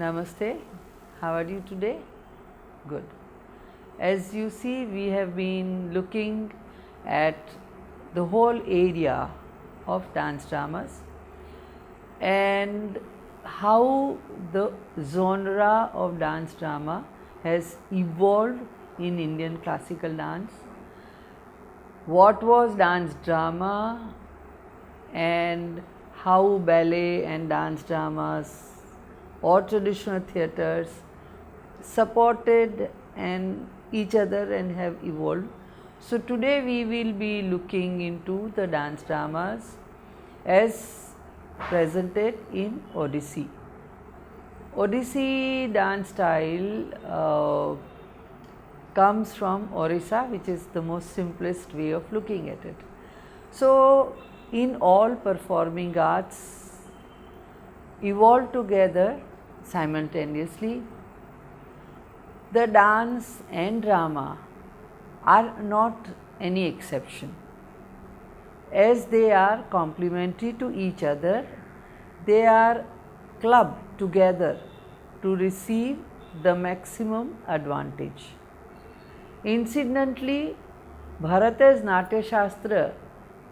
Namaste. How are you today? Good. As you see, we have been looking at the whole area of dance dramas and how the genre of dance drama has evolved in Indian classical dance. What was dance drama and how ballet and dance dramas or traditional theatres supported and each other and have evolved. So today we will be looking into the dance dramas as presented in Odissi. Odissi dance style comes from Orissa, which is the most simplest way of looking at it. So in all performing arts evolved together simultaneously, the dance and drama are not any exception. As they are complementary to each other, they are clubbed together to receive the maximum advantage. Incidentally, Bharata's Natya Shastra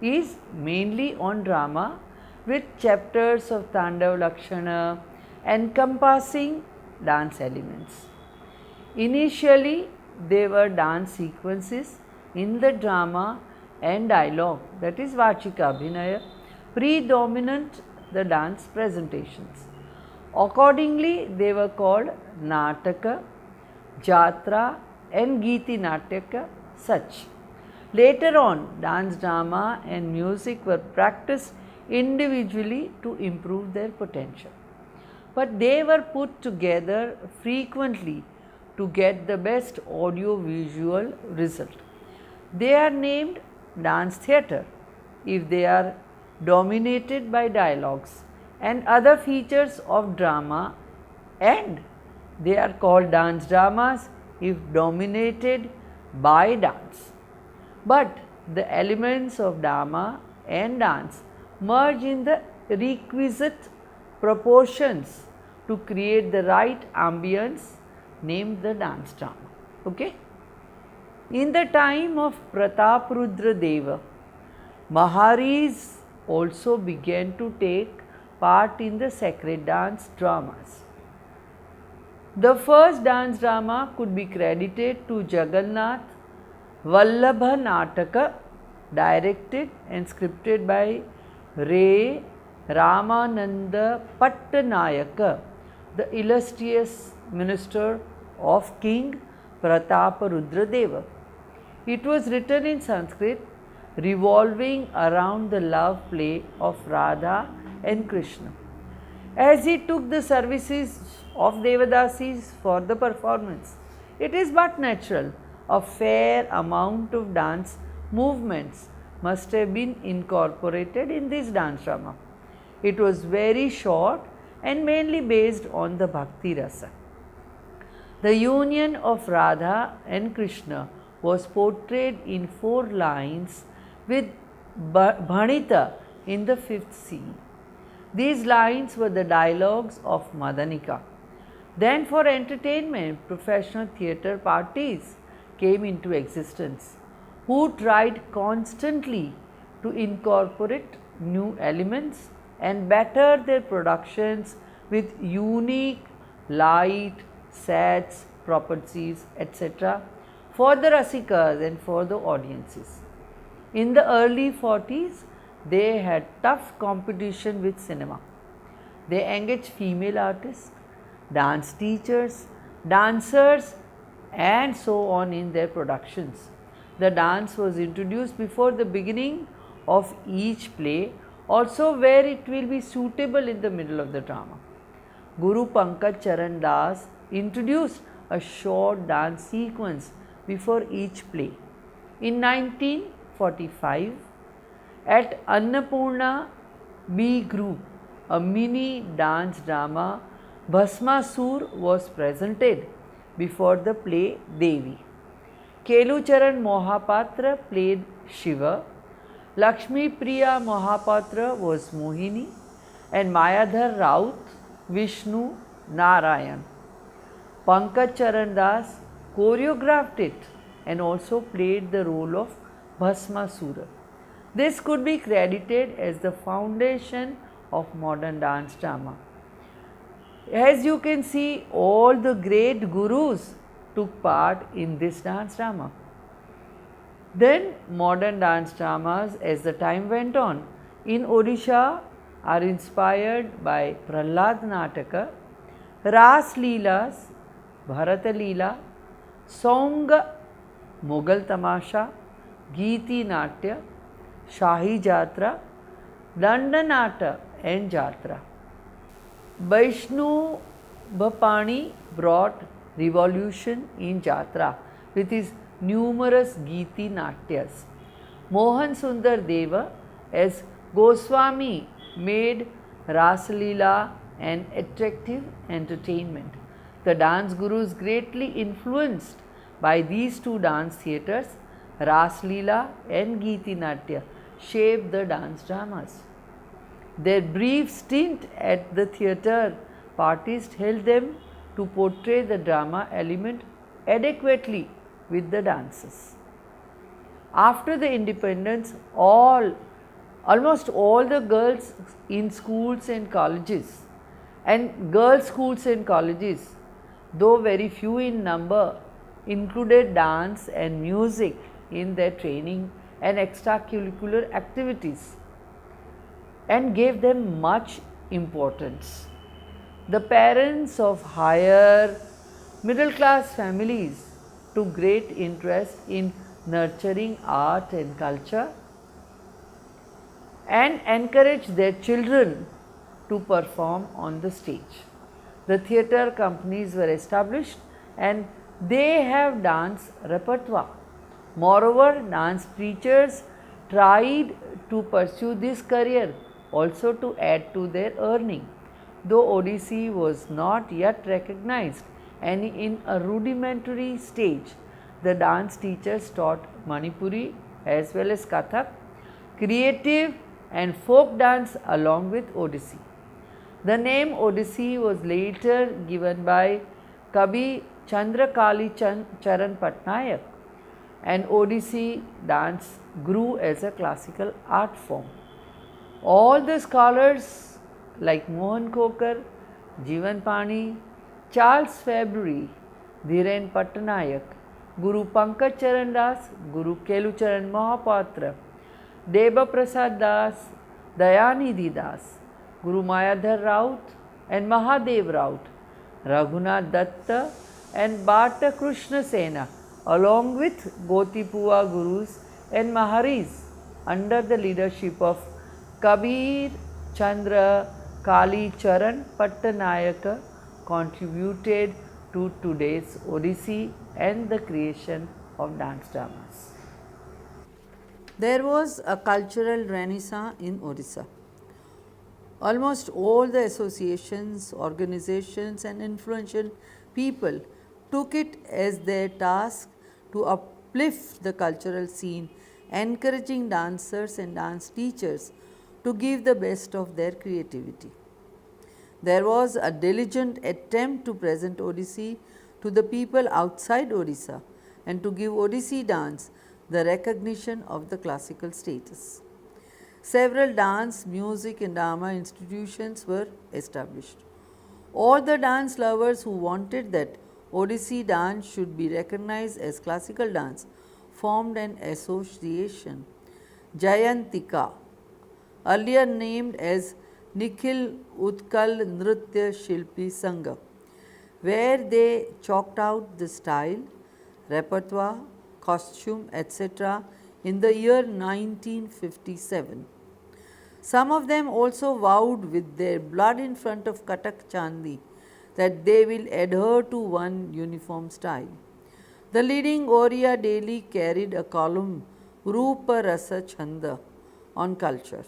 is mainly on drama with chapters of Tandav Lakshana encompassing dance elements. Initially, they were dance sequences in the drama and dialogue, that is Vachika Abhinaya, predominant the dance presentations. Accordingly, they were called Nataka, Jatra and Geeti Natyaka such. Later on, dance drama and music were practiced individually to improve their potential. But they were put together frequently to get the best audio visual result. They are named dance theatre if they are dominated by dialogues and other features of drama, and they are called dance dramas if dominated by dance. But the elements of drama and dance merge in the requisite proportions to create the right ambience named the dance drama. Okay? In the time of Prataparudra Deva, Maharis also began to take part in the sacred dance dramas. The first dance drama could be credited to Jagannath Vallabha Nataka, directed and scripted by Ray Ramananda Pattanayaka, the illustrious minister of King Prataparudra Deva. It was written in Sanskrit, revolving around the love play of Radha and Krishna. As he took the services of Devadasis for the performance, it is but natural a fair amount of dance movements must have been incorporated in this dance drama. It was very short and mainly based on the Bhakti Rasa. The union of Radha and Krishna was portrayed in 4 lines with Bhanita in the 5th scene. These lines were the dialogues of Madanika. Then for entertainment, professional theatre parties came into existence, who tried constantly to incorporate new elements and better their productions with unique light, sets, properties, etc. for the Rasikas and for the audiences. In the early 40s, they had tough competition with cinema. They engaged female artists, dance teachers, dancers, and so on in their productions. The dance was introduced before the beginning of each play, also where it will be suitable in the middle of the drama. Guru Pankaj Charan Das introduced a short dance sequence before each play. In 1945, at Annapurna B Group, a mini dance drama Bhasmasur was presented before the play Devi. Kelucharan Mohapatra played Shiva, Lakshmi Priya Mohapatra was Mohini, and Mayadhar Raut Vishnu Narayan. Pankaj Charan Das choreographed it and also played the role of Bhasmasura. This could be credited as the foundation of modern dance drama. As you can see, all the great gurus took part in this dance drama. Then modern dance dramas, as the time went on, in Odisha are inspired by Prahlad Nataka, Ras Leelas, Bharata Leela, Song, Mughal Tamasha, Geeti Natya, Shahi Jatra, Dandanata and Jatra. Vaishnu Bhapani brought revolution in Jatra with his numerous Geeti Natyas. Mohan Sundar Deva as Goswami made Rasalila an attractive entertainment. The dance gurus greatly influenced by these two dance theatres, Rasalila and Geeti Natya, shaped the dance dramas. Their brief stint at the theatre parties helped them to portray the drama element adequately with the dances. After the independence, almost all the girls in schools and colleges, and girls' schools and colleges, though very few in number, included dance and music in their training and extracurricular activities, and gave them much importance. The parents of higher middle class families took great interest in nurturing art and culture and encouraged their children to perform on the stage. The theatre companies were established and they have dance repertoire. Moreover, dance preachers tried to pursue this career also to add to their earning. Though Odissi was not yet recognized and in a rudimentary stage, the dance teachers taught Manipuri as well as Kathak, creative and folk dance along with Odissi. The name Odissi was later given by Kavi Chandrakali Charan Patnaik, and Odissi dance grew as a classical art form. All the scholars like Mohan Khokar, Jeevan Pani, Charles Fabry, Dhiren Patnaik, Guru Pankaj Charan Das, Guru Kelucharan Mahapatra, Deva Prasad Das, Dayanidhi Das, Guru Mayadhar Raut and Mahadev Raut, Raghunath Datta and Bhatta Krishna Sena, along with Gotipua Gurus and Maharis under the leadership of Kabir Chandra Kali Charan Pattanayaka, contributed to today's Odissi and the creation of dance dramas. There was a cultural renaissance in Odisha. Almost all the associations, organizations and influential people took it as their task to uplift the cultural scene, encouraging dancers and dance teachers to give the best of their creativity. There was a diligent attempt to present Odissi to the people outside Odisha and to give Odissi dance the recognition of the classical status. Several dance, music and drama institutions were established. All the dance lovers who wanted that Odissi dance should be recognized as classical dance formed an association, Jayantika, earlier named as Nikhil Utkal Nritya Shilpi Sangha, where they chalked out the style, repertoire, costume, etc. in the year 1957. Some of them also vowed with their blood in front of Katak Chandi that they will adhere to one uniform style. The leading Oriya daily carried a column Rupa Rasa Chanda on culture.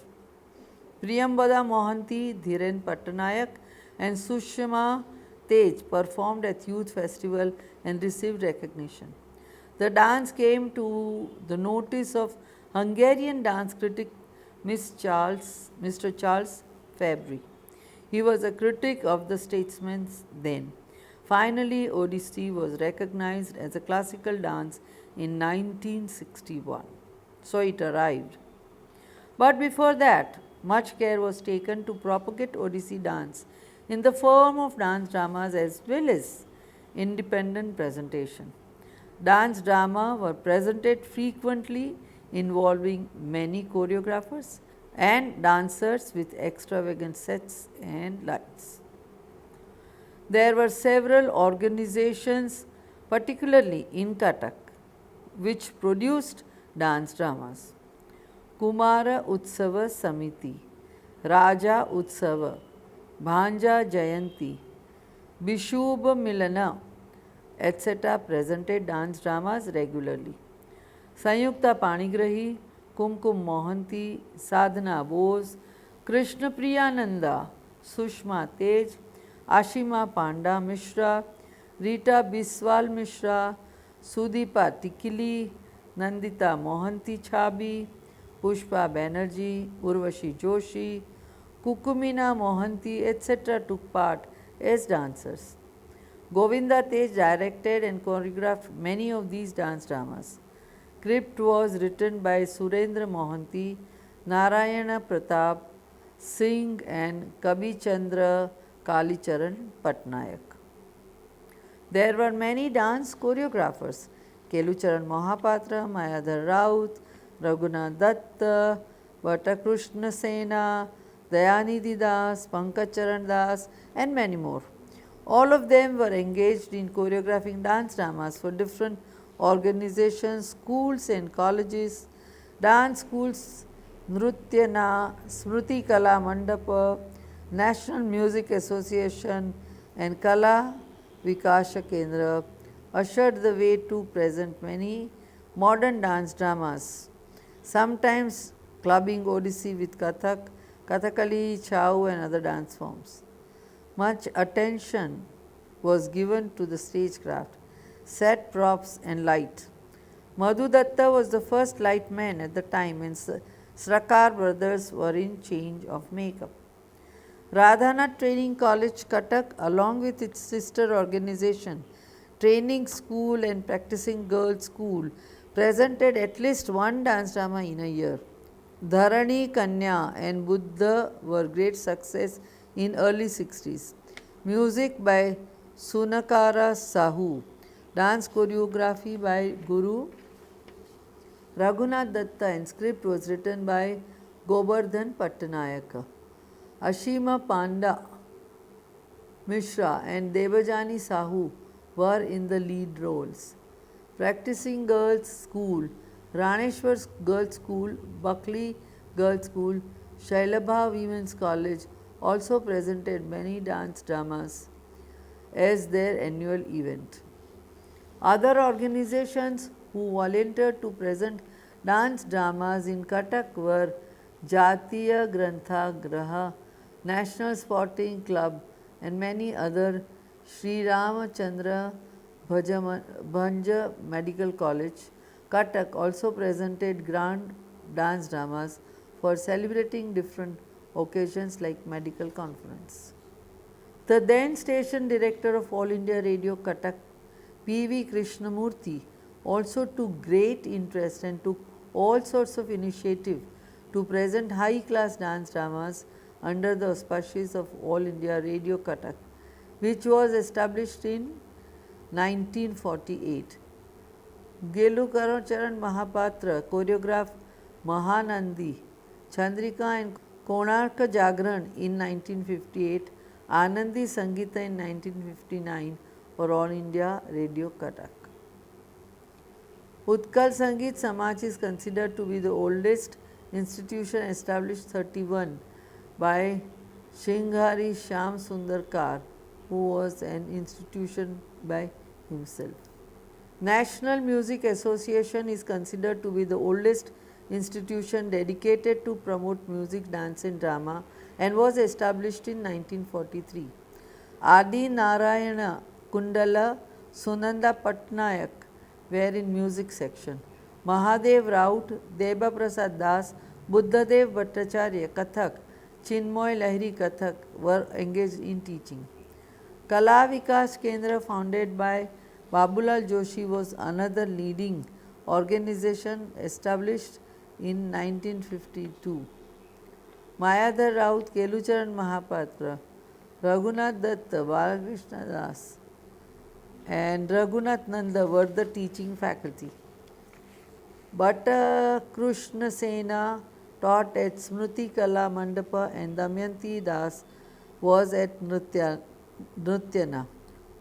Priyambada Mohanty, Dhiren Patnaik and Sushma Tej performed at youth festival and received recognition. The dance came to the notice of Hungarian dance critic Mr. Charles Fabry. He was a critic of the statesmen then. Finally, Odissi was recognized as a classical dance in 1961. So it arrived. But before that, much care was taken to propagate Odissi dance in the form of dance dramas as well as independent presentation. Dance drama were presented frequently involving many choreographers and dancers with extravagant sets and lights. There were several organizations, particularly in Cuttack, which produced dance dramas. Kumara Utsava Samiti, Raja Utsava, Bhanja Jayanti, Bishubha Milana, etc. presented dance dramas regularly. Sanyukta Panigrahi, Kumkum Mohanty, Sadhana Bose, Krishna Priyananda, Sushma Tej, Ashima Panda Mishra, Rita Biswal Mishra, Sudeepa Tikili, Nandita Mohanty Chabi, Pushpa Banerjee, Urvashi Joshi, Kukumina Mohanty, etc. took part as dancers. Govinda Tej directed and choreographed many of these dance dramas. Script was written by Surendra Mohanty, Narayana Pratap Singh and Kabi Chandra Kalicharan Patnaik. There were many dance choreographers: Kelucharan Mohapatra, Mayadhar Raut, Raghunath Datta, Vatakrishna Sena, Dayanidhi Das, Pankaj Charan Das, and many more. All of them were engaged in choreographing dance dramas for different organizations, schools and colleges, dance schools, Nrutyana, Smruti Kala Mandapa, National Music Association and Kala Vikasha Kendra ushered the way to present many modern dance dramas, sometimes clubbing Odissi with Kathak, Kathakali, Chau and other dance forms. Much attention was given to the stagecraft, set props and light. Madhu Datta was the first light man at the time and Srakar brothers were in change of makeup. Radhanath Training College, Cuttack, along with its sister organization, Training School and Practicing Girls School, presented at least one dance drama in a year. Dharani Kanya and Buddha were great success in early 60s. Music by Sunakara Sahu. Dance choreography by Guru Raghunath Datta and script was written by Gobardhan Pattanayaka. Ashima Panda Mishra and Devajani Sahu were in the lead roles. Practicing Girls School, Raneshwar Girls School, Buckley Girls School, Shailabha Women's College also presented many dance dramas as their annual event. Other organizations who volunteered to present dance dramas in Cuttack were Jatiya Grantha Graha, National Sporting Club and many other. Sri Ramachandra Bhanja Medical College, Cuttack also presented grand dance dramas for celebrating different occasions like medical conference. The then station director of All India Radio Cuttack, P.V. Krishnamurthy, also took great interest and took all sorts of initiative to present high-class dance dramas under the auspices of All India Radio Cuttack, which was established in 1948. Gelukaran Mahapatra choreographed Mahanandi, Chandrika and Konarka Jagran in 1958, Anandi Sangita in 1959 for All India Radio Cuttack. Utkal Sangeet Samaj is considered to be the oldest institution, established 31 by Shinghari Shyam Sundar Kar, who was an institution by himself. National Music Association is considered to be the oldest institution dedicated to promote music, dance and drama and was established in 1943. Adi Narayana Kundala Sunanda Patnaik were in music section. Mahadev Raut, Deba Prasad Das, Buddhadev Bhattacharya Kathak, Chinmoy Lahiri Kathak were engaged in teaching. Kala Vikas Kendra, founded by Babulal Joshi, was another leading organization established in 1952. Mayadhar Raut, Kelucharan Mahapatra, Raghunath Datta, Balakrishna Das, and Raghunath Nanda were the teaching faculty. Bhatta Krishna Sena taught at Smriti Kala Mandapa, and Damayanti Das was at Nrutyana.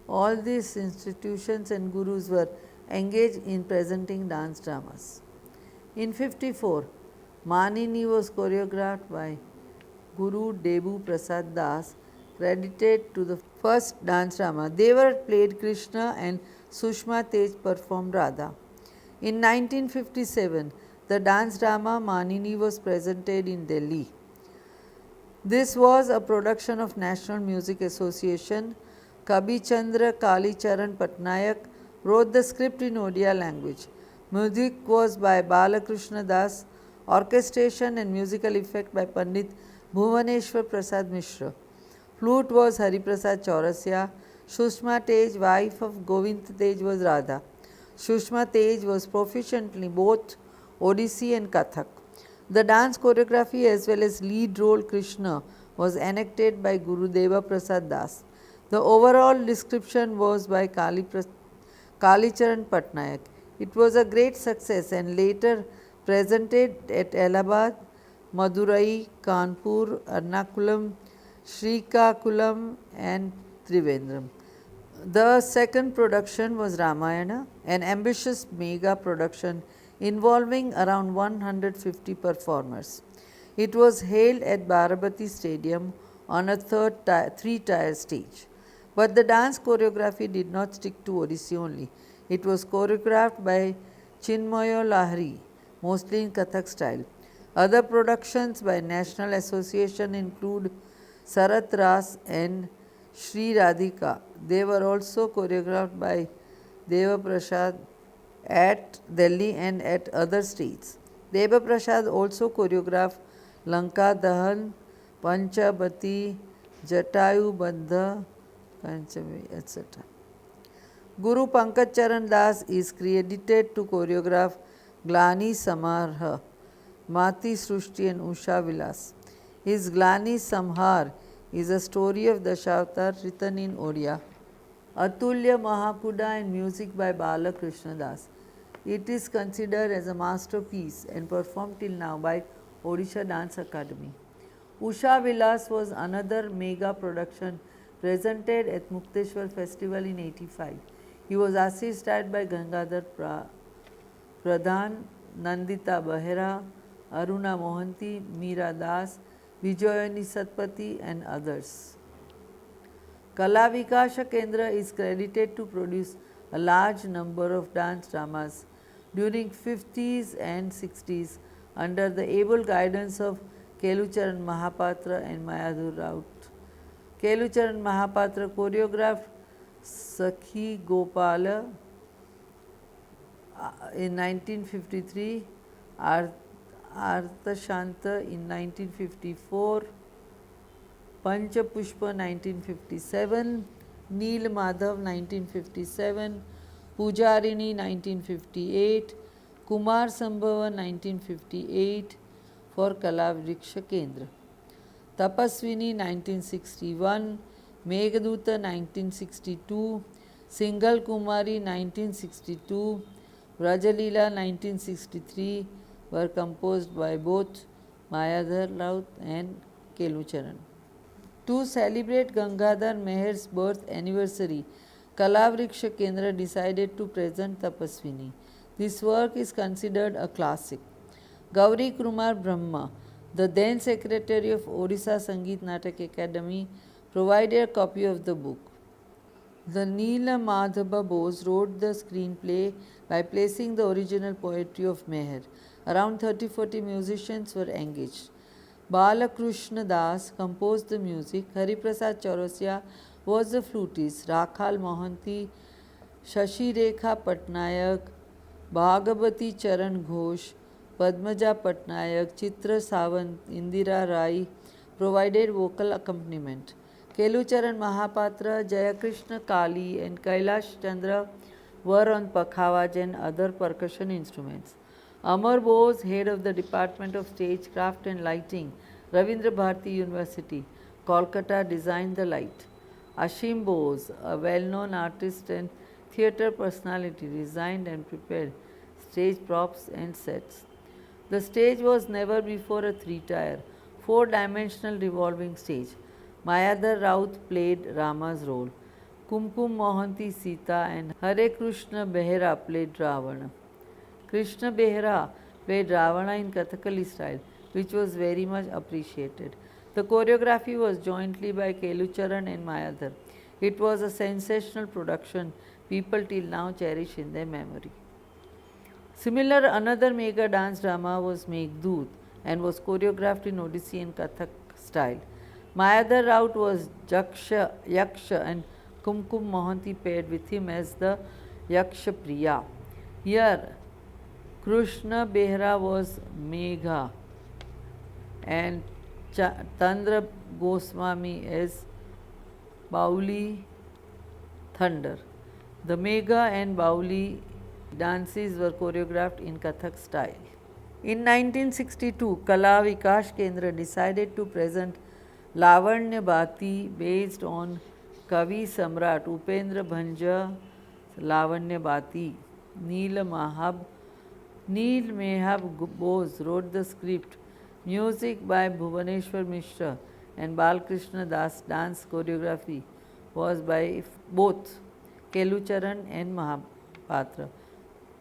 All these institutions and gurus were engaged in presenting dance dramas. In 54, Manini was choreographed by Guru Debu Prasad Das, credited to the first dance drama. Devar played Krishna and Sushma Tej performed Radha. In 1957, the dance drama Manini was presented in Delhi. This was a production of National Music Association. Kabi Chandra Kalicharan Patnaik wrote the script in Odia language. Music was by Balakrishna Das, orchestration and musical effect by Pandit Bhuvaneshwar Prasad Mishra. Flute was Hari Prasad Chaurasya. Sushma Tej, wife of Govind Tej, was Radha. Sushma Tej was proficient in both Odissi and Kathak. The dance choreography as well as lead role Krishna was enacted by Gurudeva Prasad Das. The overall description was by Kalicharan Patnaik. It was a great success and later presented at Allahabad, Madurai, Kanpur, Ernakulam, Srikakulam and Trivandrum. The second production was Ramayana, an ambitious mega production involving around 150 performers. It was held at Barabati Stadium on a three-tier stage. But the dance choreography did not stick to Odissi only. It was choreographed by Chinmoy Lahiri, mostly in Kathak style. Other productions by National Association include Sarat Ras and Sri Radhika. They were also choreographed by Deva Prasad at Delhi and at other states. Deva Prasad also choreographed Lanka Dahan, Panchabati, Jatayu Bandha, Panchami, etc. Guru Pankaj Charan Das is credited to choreograph Glani Samarha, Mati Srushti and Usha Vilas. His Glani Samhar is a story of Dashavatar written in Odia. Atulya Mahakuda and music by Balakrishna Das. It is considered as a masterpiece and performed till now by Odisha Dance Academy. Usha Vilas was another mega production presented at Mukteshwar Festival in 85. He was assisted by Gangadhar Pradhan, Nandita Behera, Aruna Mohanty, Meera Das, Vijayani Satpathy and others. Kala Vikasha Kendra is credited to produce a large number of dance dramas during 50s and 60s under the able guidance of Kelucharan Mahapatra and Mayadhar Raut. Kelucharan Mahapatra choreographed Sakhi Gopala in 1953, Artha Shanta in 1954, Pancha Pushpa 1957, Neel Madhav 1957, Pujarini 1958, Kumar Sambhava 1958 for Kala Vriksha Kendra. Tapaswini 1961, Meghaduta 1962, Singal Kumari 1962, Vrajalila 1963 were composed by both Mayadhar Raut and Kelucharan. To celebrate Gangadhar Meher's birth anniversary, Kala Vriksha Kendra decided to present Tapaswini. This work is considered a classic. Gauri Kumar Brahma, the then secretary of Odisha Sangeet Natak Academy, provided a copy of the book. The Neela Madhava Bose wrote the screenplay by placing the original poetry of Meher. Around 30-40 musicians were engaged. Balakrishna Das composed the music. Hari Prasad Chaurasya was the flutist. Rakhal Mohanty, Shashi Rekha Patnaik, Bhagavati Charan Ghosh, Padmaja Patnaik, Chitra Sawant, Indira Rai, provided vocal accompaniment. Kelucharan Mahapatra, Jayakrishna Kali and Kailash Chandra were on pakhawaj and other percussion instruments. Amar Bose, head of the Department of Stagecraft and Lighting, Ravindra Bharati University, Kolkata, designed the light. Ashim Bose, a well-known artist and theatre personality, designed and prepared stage props and sets. The stage was never before a three-tier, four-dimensional revolving stage. Mayadhar Raut played Rama's role. Kumkum Mohanty Sita and Hare Krishna Behera played Ravana. Krishna Behera played Ravana in Kathakali style, which was very much appreciated. The choreography was jointly by Kelucharan and Mayadhar. It was a sensational production people till now cherish in their memory. Similar, another mega dance drama was Meghdoot and was choreographed in Odissi and Kathak style. Mayadhar Raut was Yaksha and Kumkum Mohanty paired with him as the Yaksha Priya. Here, Krishna Behera was Megha and Tandra Goswami as Bauli Thunder. The Megha and Bauli dances were choreographed in Kathak style. In 1962, Kala Vikash Kendra decided to present Lavanya Bhati based on Kavi Samrat Upendra Bhanja Lavanya Bhati. Neel Mehab Bose wrote the script. Music by Bhuvaneshwar Mishra and Balkrishna Das. Dance choreography was by both Kelucharan and Mahapatra.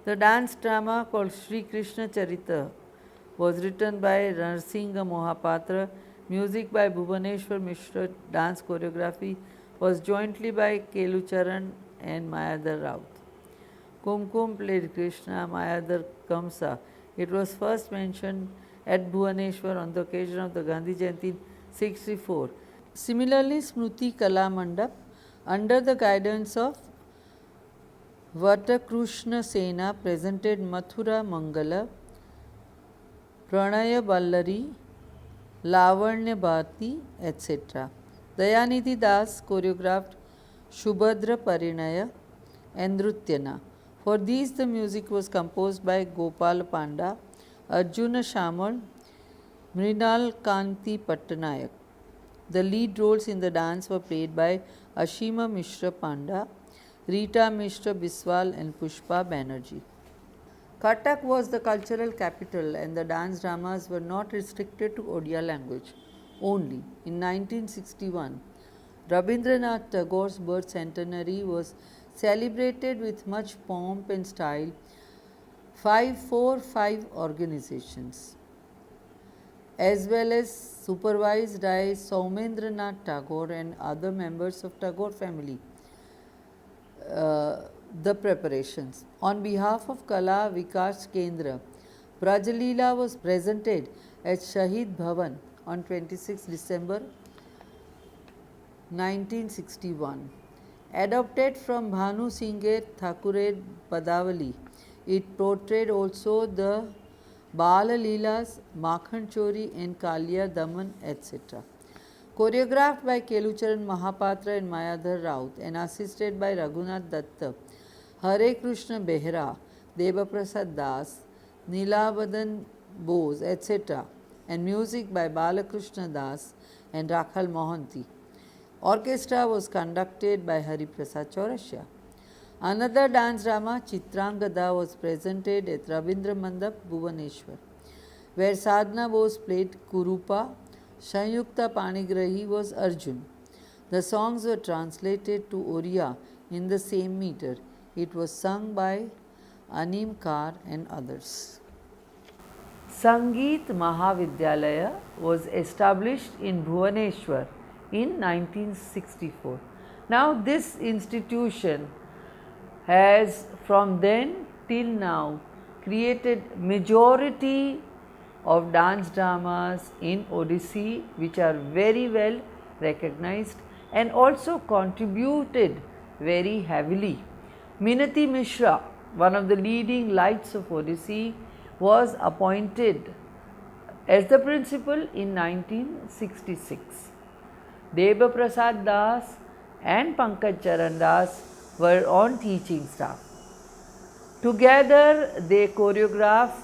The dance drama called Sri Krishna Charita was written by Narsingha Mohapatra. Music by Bhuvaneshwar Mishra. Dance choreography was jointly by Kelucharan and Mayadhar Raut. Kumkum played Krishna, Mayadhar Kamsa. It was first mentioned at Bhuvaneshwar on the occasion of the Gandhi Jayanti in 1964. Similarly, Smruti Kala Mandap, under the guidance of Vatakrushna Sena, presented Mathura Mangala, Pranaya Ballari, Lavanya Bhati, etc. Dayanidhi Das choreographed Shubhadra Parinaya and Nrutyana. For these, the music was composed by Gopal Panda, Arjuna Shamal, Mrinal Kanti Pattanayak. The lead roles in the dance were played by Ashima Mishra Panda, Rita Mishra Biswal and Pushpa Banerjee. Cuttack was the cultural capital and the dance dramas were not restricted to Odia language only. In 1961, Rabindranath Tagore's birth centenary was celebrated with much pomp and style. 545 organizations, as well as supervised by Saumendranath Tagore and other members of Tagore family, the preparations. On behalf of Kala Vikash Kendra, Brajalila was presented at Shahid Bhavan on 26 December 1961. Adopted from Bhanu Singher Thakure Padavali, it portrayed also the Bala Leelas, Makhan Chori and Kalia Daman, etc. Choreographed by Kelucharan Mahapatra and Mayadhar Raut and assisted by Raghunath Datta, Hare Krishna Behera, Debaprasad Das, Nilabadan Bose, etc. and music by Balakrishna Das and Rakhal Mohanty. Orchestra was conducted by Hari Prasad Chaurasya. Another dance drama, Chitrangada, was presented at Rabindra Mandap, Bhuvaneshwar, where Sadhana Bose played Kurupa, Sanyukta Panigrahi was Arjun. The songs were translated to Oriya in the same meter. It was sung by Anim Kar and others. Sangeet Mahavidyalaya was established in Bhuvaneshwar in 1964. Now this institution has from then till now created majority of dance dramas in Odissi which are very well recognized and also contributed very heavily. Minati Mishra, one of the leading lights of Odissi, was appointed as the principal in 1966. Deba Prasad Das and Pankaj Charan Das were on teaching staff. Together they choreographed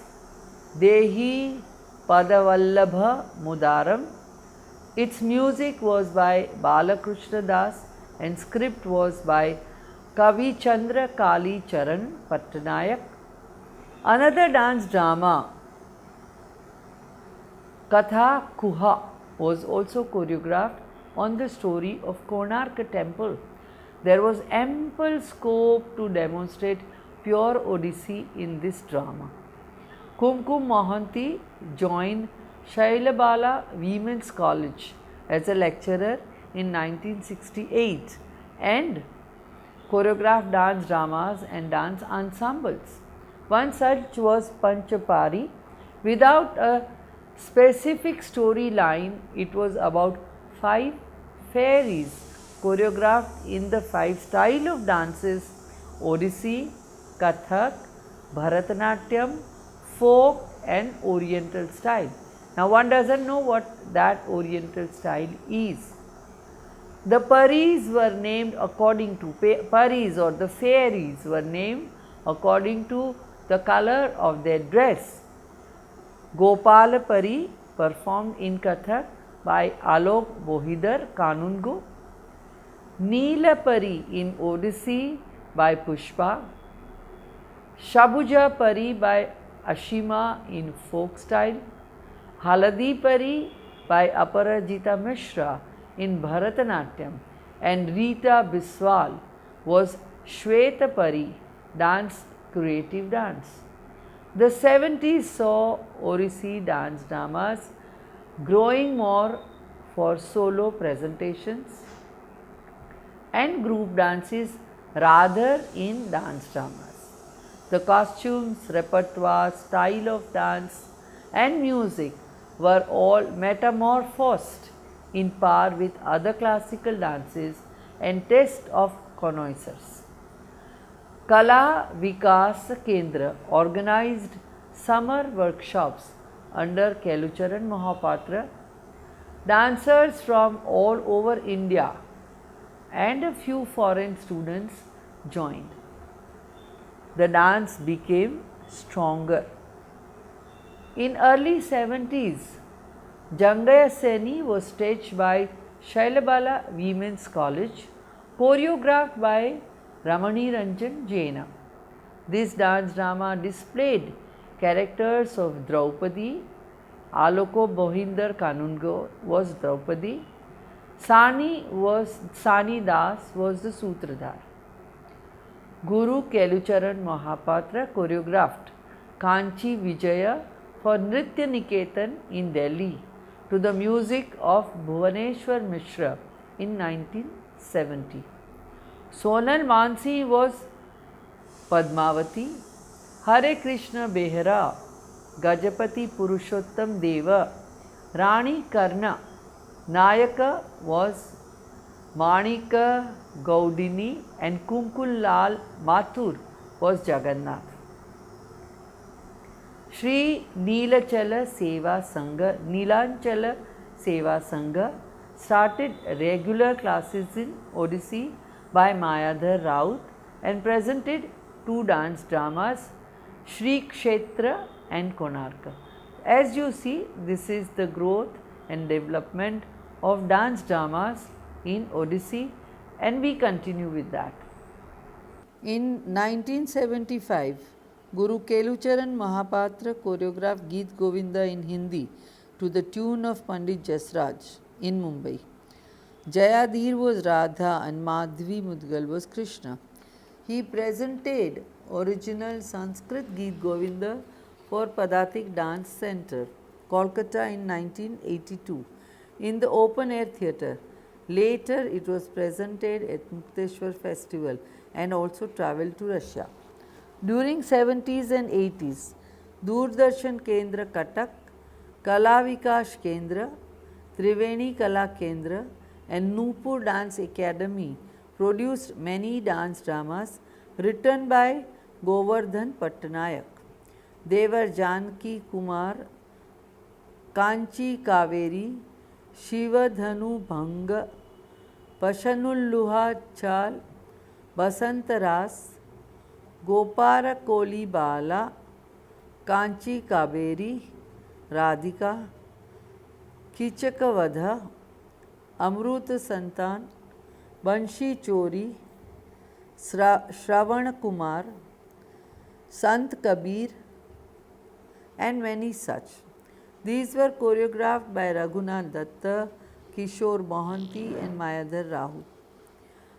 Dehi Padavallabha Mudaram. Its music was by Balakrishna Das and script was by Kavi Chandra Kali Charan Pattanayak. Another dance drama, Katha Kuha, was also choreographed on the story of Konark temple. There was ample scope to demonstrate pure Odissi in this drama. Kumkum Mohanty joined Shailabala Women's College as a lecturer in 1968 and choreographed dance dramas and dance ensembles. One such was Panchapari. Without a specific storyline, it was about 5 fairies choreographed in the 5 styles of dances: Odissi, Kathak, Bharatanatyam, folk and Oriental style. Now one doesn't know what that Oriental style is. The Paris were named according to, Paris or the fairies were named according to the color of their dress. Gopala Pari performed in Kathak by Alok Bohidar Kanungo. Neela Pari in Odissi by Pushpa. Shabuja Pari by Ashima in folk style. Haladi Pari by Aparajita Mishra in Bharatanatyam, and Rita Biswal was Shweta Pari, dance, creative dance. The 70s saw Odissi dance dramas growing more for solo presentations and group dances rather in dance dramas. The costumes, repertoire, style of dance and music were all metamorphosed in par with other classical dances and test of connoisseurs. Kala Vikas Kendra organized summer workshops under Kelucharan Mohapatra. Dancers from all over India and a few foreign students joined. The dance became stronger. In early 70s, Jangaya Seni was staged by Shailabala Women's College, choreographed by Ramani Ranjan Jaina. This dance drama displayed characters of Draupadi. Aloko Bohinder Kanungo was Draupadi. Sani Das was the Sutradhar. Guru Kelucharan Mohapatra choreographed Kanchi Vijaya for Nritya Niketan in Delhi to the music of Bhuvaneshwar Mishra in 1970. Sonal Mansi was Padmavati. Hare Krishna Behera, Gajapati Purushottam Deva, Rani Karna. Nayaka was Manika Gaudini and Kumkul Lal Mathur was Jagannath. Shri Neelachala Seva Sangha, Neelanchala Seva Sangha started regular classes in Odissi by Mayadhar Raut and presented 2 dance dramas, Shri Kshetra and Konarka. As you see, this is the growth and development of dance dramas in Odissi, and we continue with that. In 1975, Guru Kelucharan Mohapatra choreographed Geet Govinda in Hindi to the tune of Pandit Jasraj in Mumbai. Jayadhir was Radha and Madhvi Mudgal was Krishna. He presented original Sanskrit Geet Govinda for Padatik Dance Center, Kolkata in 1982 in the open air theatre. Later it was presented at Mukteshwar Festival and also travelled to Russia. During 70s and 80s, Doordarshan Kendra Katak, Kala Vikash Kendra, Triveni Kala Kendra and Nupur Dance Academy produced many dance dramas written by Govardhan Pattanayak. They were Janki Kumar Kanchi Kaveri, शिवधनु भंग, पशनुल्लुहा चाल, बसंत रास, गोपार कोली बाला, कांची कावेरी, राधिका, कीचक वध, अमृत संतान, बंशी चोरी, Shravan Kumar, Sant Kabir, and many such. These were choreographed by Raghunath Datta, Kishore Mohanty and Mayadhar Rao.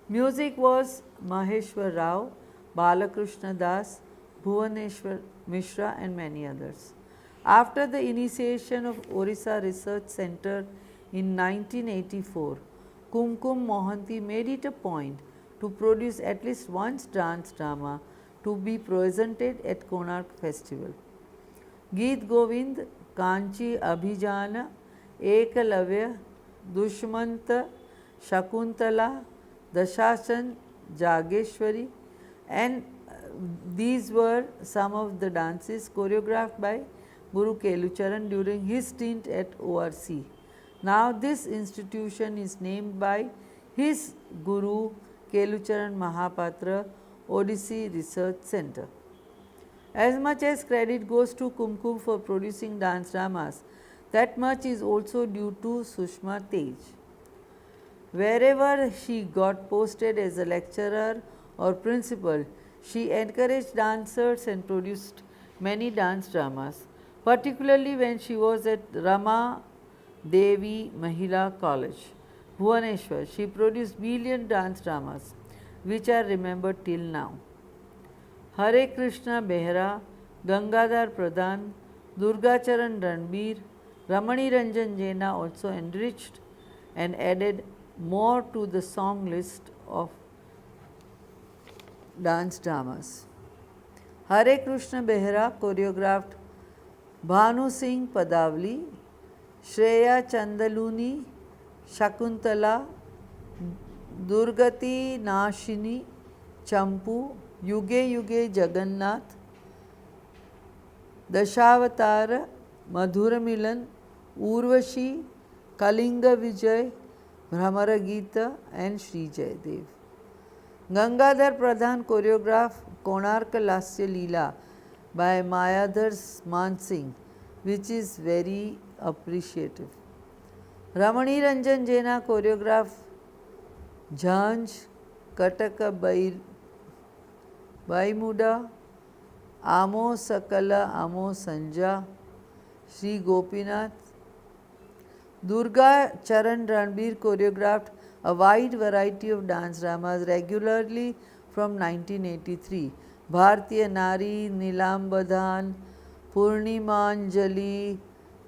Music was Maheshwar Rao, Balakrishna Das, Bhuvaneshwar Mishra and many others. After the initiation of Orissa Research Centre in 1984, Kumkum Mohanty made it a point to produce at least one dance drama to be presented at Konark Festival. Geet Govind, Kanchi Abhijana, Ekalavya, Dushmanta, Shakuntala, Dashasan, Jageshwari, and these were some of the dances choreographed by Guru Kelucharan during his stint at ORC. Now this institution is named by his Guru Kelucharan Mahapatra Odissi Research Centre. As much as credit goes to Kumkum for producing dance dramas, that much is also due to Sushma Tej. Wherever she got posted as a lecturer or principal, she encouraged dancers and produced many dance dramas, particularly when she was at Rama Devi Mahila College, Bhuvaneshwar. She produced brilliant dance dramas, which are remembered till now. Hare Krishna Behra, Gangadhar Pradhan, Durgacharan Ranbir, Ramani Ranjan Jaina also enriched and added more to the song list of dance dramas. Hare Krishna Behra choreographed Bhanu Singh Padavali, Shreya Chandaluni, Shakuntala, Durgati Nashini, Champu, Yuge Yuge Jagannath, Dashavatara, Madhura Milan, Urvashi, Kalinga Vijay, Bhramara Gita and Sri Jayadev. Gangadhar Pradhan choreographed Konark Lasya Leela by Mayadhar Man Singh, which is very appreciative. Ramani Ranjan Jaina choreographed Jhanj, Kataka Baimuda, Amo Sakala Amo Sanja, Sri Gopinath. Durga Charan Ranbir choreographed a wide variety of dance dramas regularly from 1983. Bhartiya Nari, Nilam Badhan, Purnimanjali,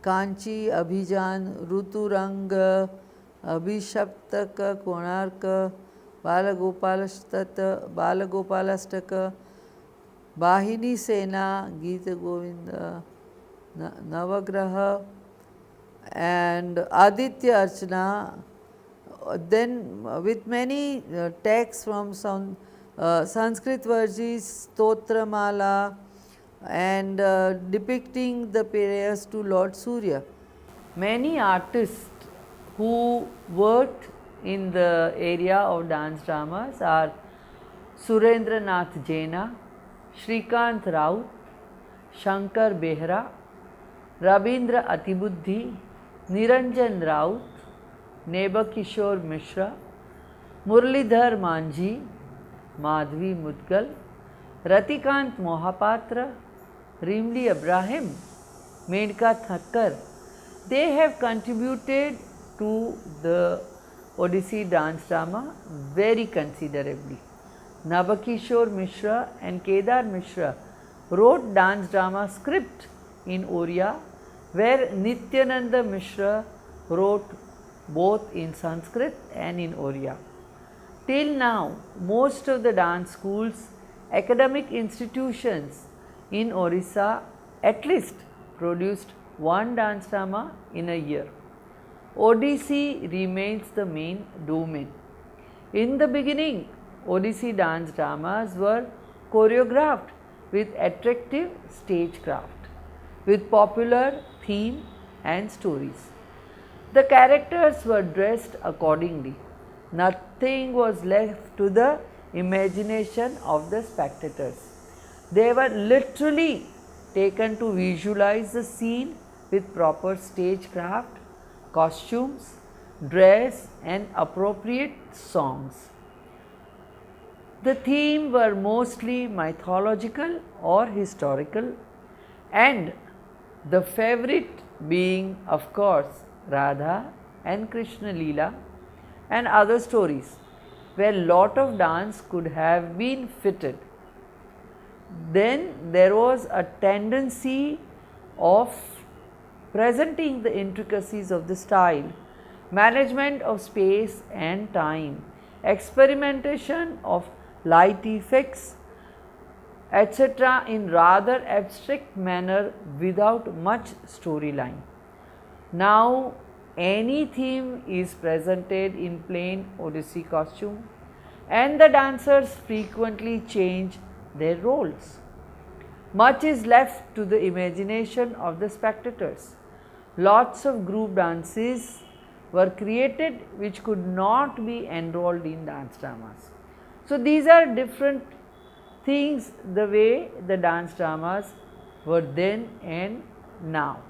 Kanchi Abhijan, Ruturanga, Abhishaptaka, Konarka, Balagopalastaka, Bahini Sena, Geeta Govinda, Navagraha, and Aditya Archana. Then with many texts from some Sanskrit verses, Stotramala, and depicting the prayers to Lord Surya. Many artists who worked in the area of dance dramas are Surendra Nath Jaina, Shrikant Raut, Shankar Behra, Rabindra Atibuddhi, Niranjan Raut, Nebakishore Mishra, Murlidhar Manjhi, Madhvi Mudgal, Ratikant Mohapatra, Rimli Ibrahim, Menka Thakkar. They have contributed to the Odissi dance drama very considerably. Nabakishore Mishra and Kedar Mishra wrote dance drama script in Oriya, where Nityananda Mishra wrote both in Sanskrit and in Oriya. Till now, most of the dance schools, academic institutions in Orissa at least produced one dance drama in a year. Odissi remains the main domain. In the beginning, Odissi dance dramas were choreographed with attractive stagecraft, with popular theme and stories. The characters were dressed accordingly. Nothing was left to the imagination of the spectators. They were literally taken to visualize the scene with proper stagecraft, costumes, dress, and appropriate songs. The theme were mostly mythological or historical, and the favorite being, of course, Radha and Krishna Leela and other stories where lot of dance could have been fitted. Then there was a tendency of presenting the intricacies of the style, management of space and time, experimentation of light effects, etc., in rather abstract manner without much storyline. Now, any theme is presented in plain Odissi costume, and the dancers frequently change their roles. Much is left to the imagination of the spectators. Lots of group dances were created which could not be enrolled in dance dramas. So, these are different things, the way the dance dramas were then and now.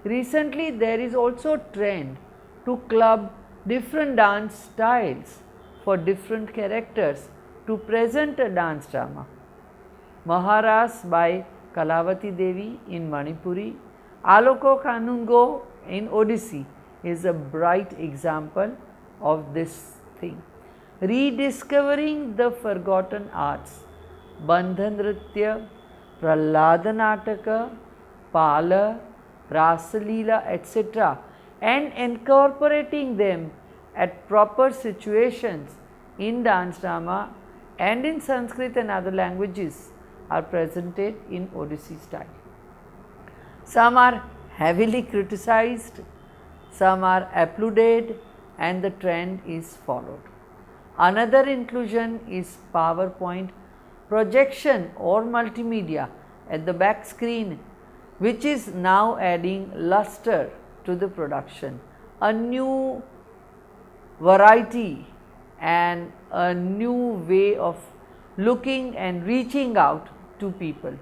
Recently, there is also a trend to club different dance styles for different characters to present a dance drama. Maharas by Kalavati Devi in Manipuri, Aloko Kanungo in Odissi is a bright example of this thing. Rediscovering the forgotten arts, Bandhan Nritya, Prahlada Nataka, Pala, Rasalila, etc., and incorporating them at proper situations in dance drama and in Sanskrit and other languages are presented in Odissi style. Some are heavily criticized, some are applauded, and the trend is followed. Another inclusion is PowerPoint projection or multimedia at the back screen, which is now adding luster to the production, a new variety and a new way of looking and reaching out to people.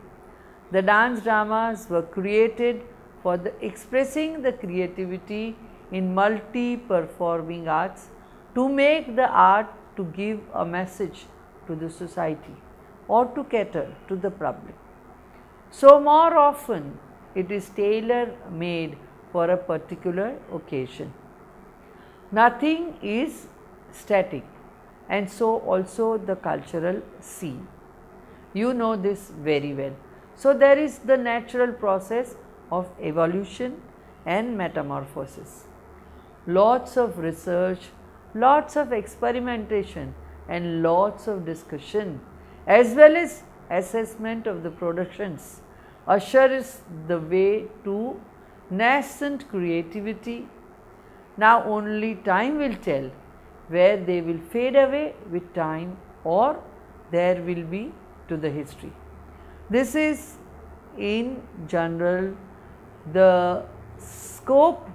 The dance dramas were created for expressing the creativity in multi-performing arts to make the art to give a message to the society or to cater to the public. So, more often it is tailor-made for a particular occasion. Nothing is static, and so also the cultural scene. You know this very well. So, there is the natural process of evolution and metamorphosis. Lots of research, lots of experimentation, and lots of discussion, as well as assessment of the productions ushers the way to nascent creativity. Now only time will tell where they will fade away with time or there will be to the history. This is in general the scope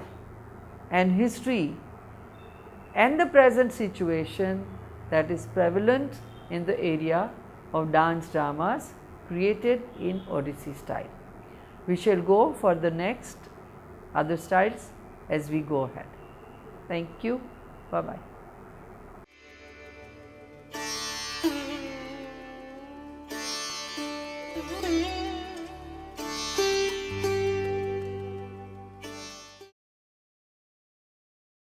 and history and the present situation that is prevalent in the area of dance dramas created in Odissi style. We shall go for the next other styles as we go ahead. Thank you. Bye bye.